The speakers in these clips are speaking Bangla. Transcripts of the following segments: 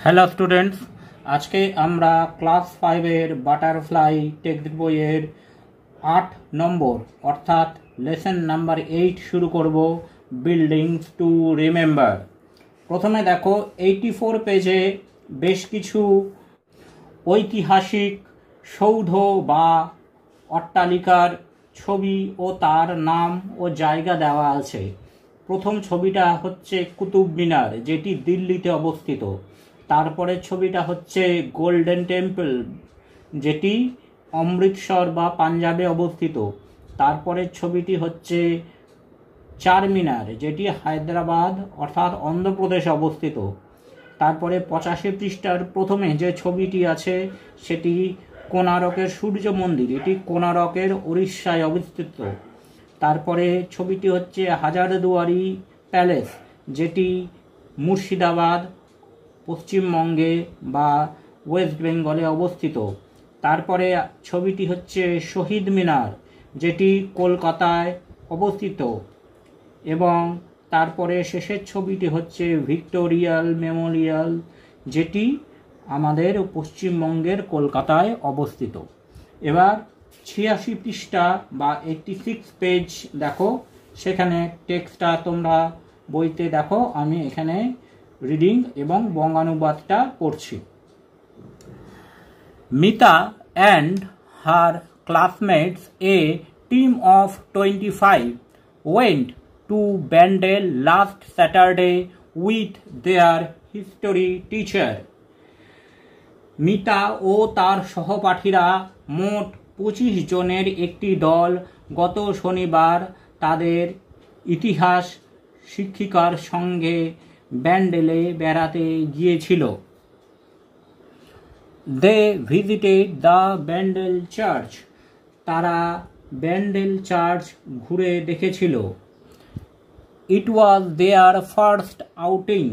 হ্যালো স্টুডেন্টস, আজকে আমরা ক্লাস 5-এর বাটারফ্লাই টেক্সট বইয়ের 8 নম্বর অর্থাৎ লেসন নাম্বার 8 শুরু করব, বিল্ডিংস টু রিমেম্বার। প্রথমে দেখো 84 পেজে বেশ কিছু ঐতিহাসিক সৌধ বা অট্টালিকার ছবি ও তার নাম ও জায়গা দেওয়া আছে। প্রথম ছবিটা হচ্ছে কুতুব মিনার, যেটি দিল্লিতে অবস্থিত। তারপরে ছবিটা হচ্ছে গোল্ডেন টেম্পল, যেটি অমৃতসর বা পাঞ্জাবে অবস্থিত। তারপরে ছবিটি হচ্ছে চারমিনার, যেটি হায়দ্রাবাদ অর্থাৎ অন্ধ্রপ্রদেশে অবস্থিত। তারপরে 85 পৃষ্ঠার প্রথমে যে ছবিটি আছে সেটি কোণারকের সূর্য মন্দির, এটি কোণারকের উড়িষ্যায় অবস্থিত। তারপরে ছবিটি হচ্ছে হাজারদুয়ারি প্যালেস, যেটি মুর্শিদাবাদ পশ্চিমবঙ্গে বা ওয়েস্ট বেঙ্গলে অবস্থিত। তারপরে ছবিটি হচ্ছে শহীদ মিনার, যেটি কলকাতায় অবস্থিত। এবং তারপরে শেষের ছবিটি হচ্ছে ভিক্টোরিয়াল মেমোরিয়াল, যেটি আমাদের পশ্চিমবঙ্গের কলকাতায় অবস্থিত। এবার 86 পৃষ্ঠা বা 86 পেজ দেখো, সেখানে টেক্সটটা তোমরা বইতে দেখো, আমি এখানে রিডিং এবং বঙ্গানুবাদটা পড়ছি। Mita and her classmates, a team of 25, went to Bandel last Saturday with their history teacher. Mita ও তার সহপাঠীরা মোট 25 জনের একটি দল গত শনিবার তাদের ইতিহাস শিক্ষিকার সঙ্গে ব্যান্ডেলে বেড়াতে গিয়েছিল। They visited the Bandel church, তারা ব্যান্ডেল চার্চ ঘুরে দেখেছিল। ইট ওয়াজ দেয়ার ফার্স্ট আউটিং,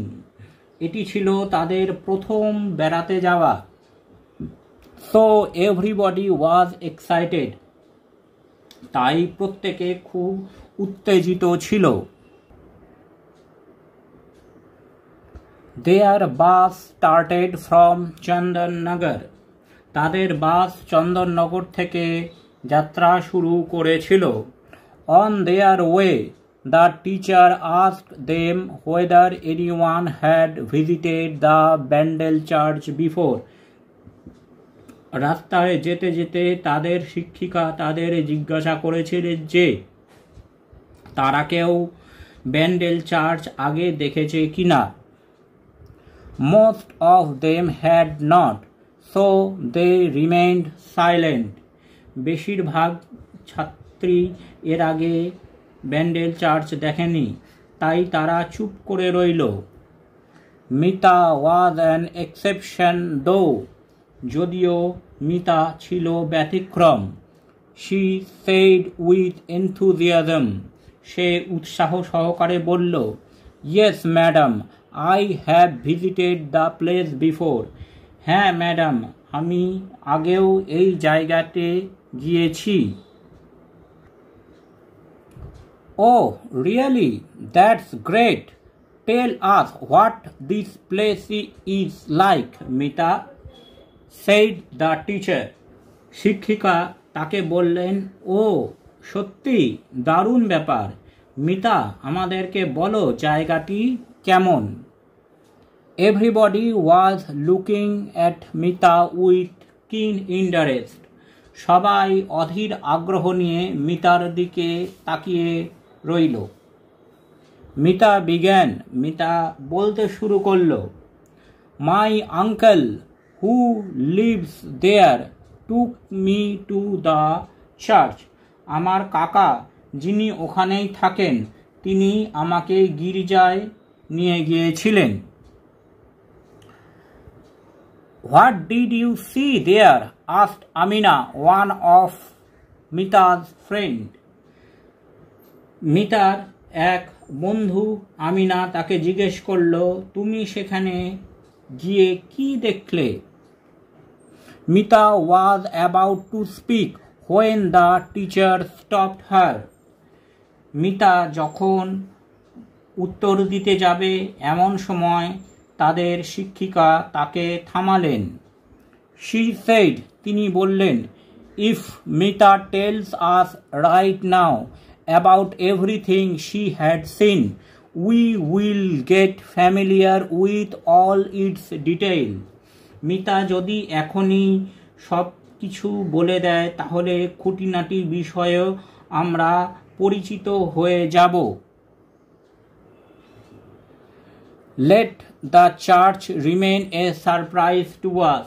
এটি ছিল তাদের প্রথম বেড়াতে যাওয়া। সো এভরিবডি ওয়াজ এক্সাইটেড, তাই প্রত্যেকে খুব উত্তেজিত ছিল। Their bus started from Chandannagar, তাদের বাস চন্দননগর থেকে যাত্রা শুরু করেছিল। On their way, the teacher asked them whether anyone had visited the Bandel church before. রাস্তায় যেতে যেতে তাদের শিক্ষিকা তাদের জিজ্ঞাসা করেছিলেন যে তারা কেউ ব্যান্ডেল চার্চ আগে দেখেছে কিনা। Most of them had not, so they remained silent. বেশিরভাগ ছাত্রী এর আগে ব্যান্ডেল চার্চ দেখেনি, তাই তারা চুপ করে রইল। Mita was an exception though, যদিও মিতা ছিল ব্যতিক্রম। She said with enthusiasm, সে উৎসাহ সহকারে বলল, Yes, madam, I have visited the place before. হ্যাঁ ম্যাডাম, আমি আগেও এই জায়গাতে গিয়েছি। Oh, really? That's great. Tell us what this place is like, Mita, said the teacher. শিক্ষিকা তাকে বললেন, ও সত্যি দারুণ ব্যাপার। মিতা, আমাদেরকে বলো জায়গাটি কেমন। Everybody was looking at Mita with keen interest. সবাই অধীর আগ্রহ নিয়ে মিতার দিকে তাকিয়ে রইল। মিতা began, মিতা বলতে শুরু করল, My uncle who lives there took me to the church. আমার কাকা যিনি ওখানেই থাকেন তিনি আমাকে গির্জায় নিয়ে গিয়েছিলেন। What did you see there? asked Amina, one of Mita's friend. মিতার এক বন্ধু আমিনা তাকে জিজ্ঞেস করল, তুমি সেখানে গিয়ে কি দেখলে? Mita was about to speak when the teacher stopped her. Mita যখন উত্তর দিতে যাবে এমন সময় তাদের শিক্ষিকা তাকে থামালেন। She said, তিনি বললেন, if Mita tells us right now about everything she had seen, we will get familiar with all its details. Mita যদি এখনই সব কিছু বলে দেয় তাহলে খুঁটিনাটি বিষয়েও আমরা পরিচিত হয়ে যাব। Let the church remain a surprise to us.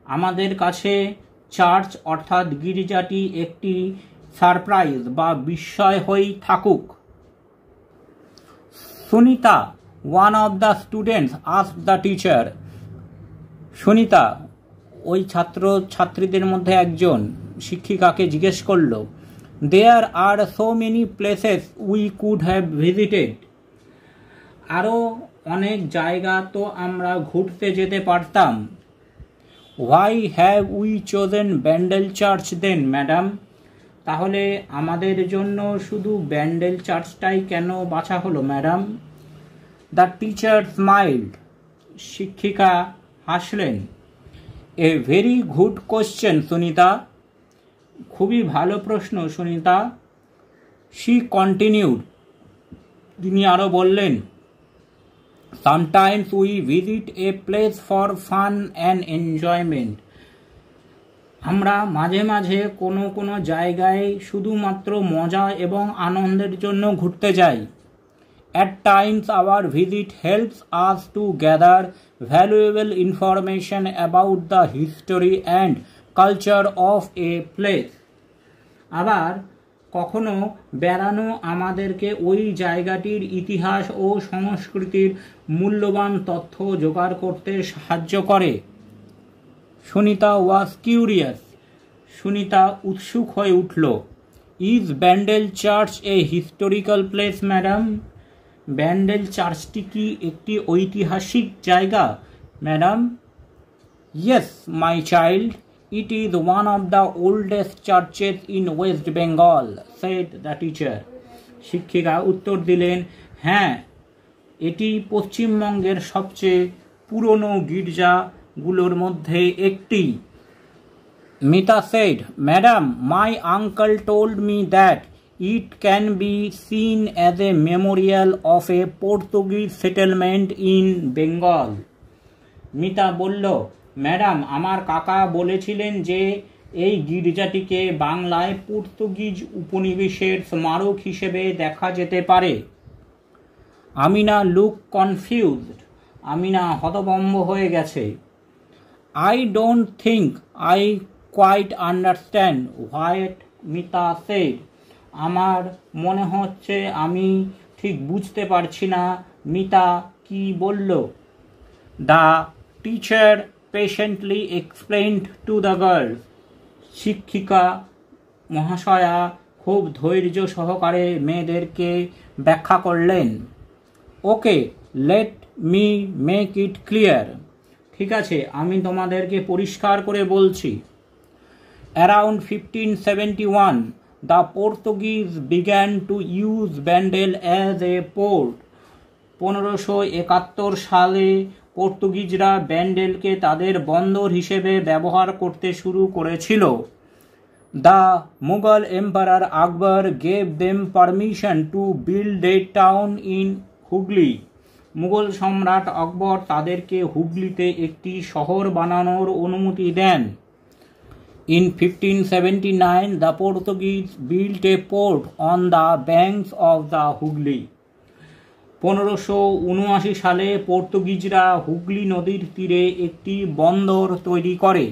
আমাদের কাছে চার্চ অর্থাৎ গির্জাটি একটি সারপ্রাইজ বা বিস্ময় হয়েই থাকুক। Sunita, one of the students asked the teacher. Sunita, ওই ছাত্রীদের মধ্যে একজন শিক্ষিকাকে জিজ্ঞেস করল, there are so many places we could have visited. আরও অনেক জায়গা তো আমরা ঘুরতে যেতে পারতাম। Why have we chosen Bandel church then madam? তাহলে আমাদের জন্য শুধু ব্যান্ডেল চার্চটাই কেন বাছা হলো ম্যাডাম? The teacher smiled. শিক্ষিকা হাসলেন। A very good question Sunita. খুবই ভালো প্রশ্ন সুনিতা। She continued. তিনি আরও বললেন, Sometimes we visit a place for fun and enjoyment. আমরা মাঝে মাঝে কোনো জায়গায় শুধুমাত্র মজা এবং আনন্দের জন্য ঘুরতে যাই। At times our visit helps us to gather valuable information about the history and culture of a place. আবার কখনো বেড়ানো আমাদেরকে ওই জায়গাটির ইতিহাস ও সংস্কৃতির মূল্যবান তথ্য জোগাড় করতে সাহায্য করে। সুনিতা ওয়াজ কিউরিয়াস। সুনিতা উৎসুক হয়ে উঠল। Is Bandel church a historical place madam? Bandel চার্চটি কি একটি ঐতিহাসিক জায়গা madam? Yes my child, it is one of the oldest churches in West Bengal, said the teacher. শিক্ষিকা উত্তর দিলেন, হ্যাঁ, এটি পশ্চিমবঙ্গের সবচেয়ে পুরনো গির্জাগুলোর মধ্যে একটি। Mita said, Madam, my uncle told me that it can be seen as a memorial of a Portuguese settlement in Bengal. Mita বলল, ম্যাডাম, আমার কাকা বলেছিলেন যে এই গির্জাটিকে বাংলায় পর্তুগিজ উপনিবেশের স্মারক হিসেবে দেখা যেতে পারে। Amina look confused. আমিনা হতভম্ব হয়ে গেছে। I don't think I quite understand what Mita said. আমার মনে হচ্ছে আমি ঠিক বুঝতে পারছি না মিতা কি বলল। The teacher patiently explained to the girls. শিক্ষিকা মহাশয়া খুব ধৈর্য সহকারে মেয়েদেরকে ব্যাখ্যা করলেন। Okay, let me make it clear. ঠিক আছে, আমি তোমাদেরকে পরিষ্কার করে বলছি। Around 1571 the Portuguese began to use Bandel as a port. 1571 সালে পর্তুগিজরা ব্যান্ডেলকে তাদের বন্দর হিসেবে ব্যবহার করতে শুরু করেছিল। The Mughal emperor Akbar gave them permission to build a town in Hooghly. Mughal সম্রাট আকবর তাদেরকে হুগলিতে একটি শহর বানানোর অনুমতি দেন। In 1579 the Portuguese built a port on the banks of the Hooghly. 1579 সালে পর্তুগিজরা হুগলি নদীর তীরে একটি বন্দর তৈরি করে।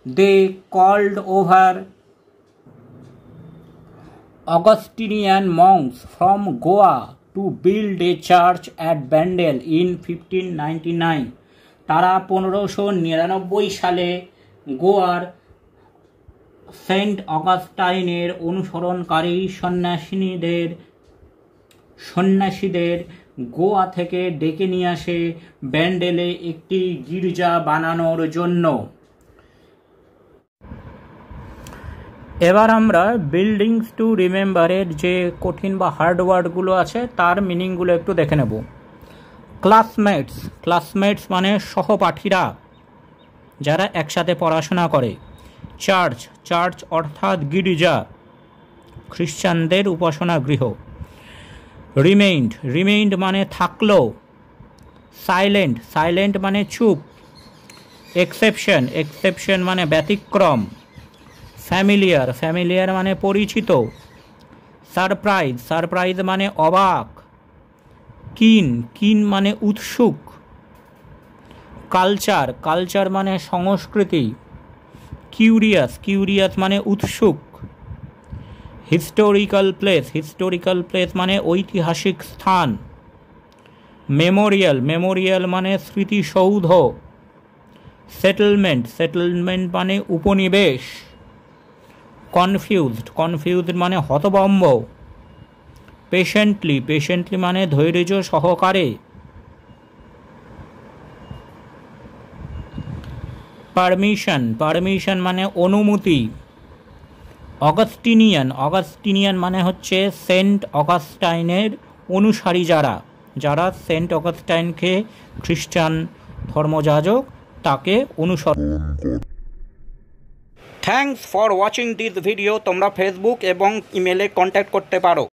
They called over Augustinian monks from Goa to build a church at Bandel in 1599। তারা 1599 সালে গোয়ার সেন্ট অগাস্টাইনের অনুসরণকারী সন্ন্যাসীদের গোয়া থেকে ডেকে নিয়ে আসে ব্যান্ডেলে একটি গির্জা বানানোর জন্য। এবার আমরা বিল্ডিংস টু রিমেম্বারের যে কঠিন বা হার্ড ওয়ার্ডগুলো আছে তার মিনিংগুলো একটু দেখে নেব। ক্লাসমেটস, ক্লাসমেটস মানে সহপাঠীরা যারা একসাথে পড়াশোনা করে। চার্চ, চার্চ অর্থাৎ গির্জা, খ্রিস্টানদের উপাসনা গৃহ। রিমেইন্ড, রিমেইন্ড মানে থাকলো। সাইলেন্ট, সাইলেন্ট মানে চুপ। এক্সেপশন, এক্সেপশন মানে ব্যতিক্রম। ফ্যামিলিয়ার, ফ্যামিলিয়ার মানে পরিচিত। সারপ্রাইজ, সারপ্রাইজ মানে অবাক। কিন, কিন মানে উৎসুক। কালচার, কালচার মানে সংস্কৃতি। কিউরিয়াস, কিউরিয়াস মানে উৎসুক। হিস্টোরিক্যাল প্লেস, হিস্টোরিক্যাল প্লেস মানে ঐতিহাসিক স্থান। মেমোরিয়াল, মেমোরিয়াল মানে স্মৃতিসৌধ। সেটেলমেন্ট, সেটেলমেন্ট মানে উপনিবেশ। কনফিউজড, কনফিউজড মানে হতভম্ব। পেশেন্টলি, পেশেন্টলি মানে ধৈর্য সহকারে। পারমিশন, পারমিশন মানে অনুমতি। অগাস্টিনিয়ান, অগাস্টিনিয়ান মানে হচ্ছে সেন্ট অগাস্টাইনের অনুসারী যারা, যারা সেন্ট অগাস্টাইনকে খ্রিস্টান ধর্মযাজক তাকে অনুসরণ করে। Thanks for watching this video. তোমরা ফেসবুক এবং ইমেলে কন্ট্যাক্ট করতে পারো।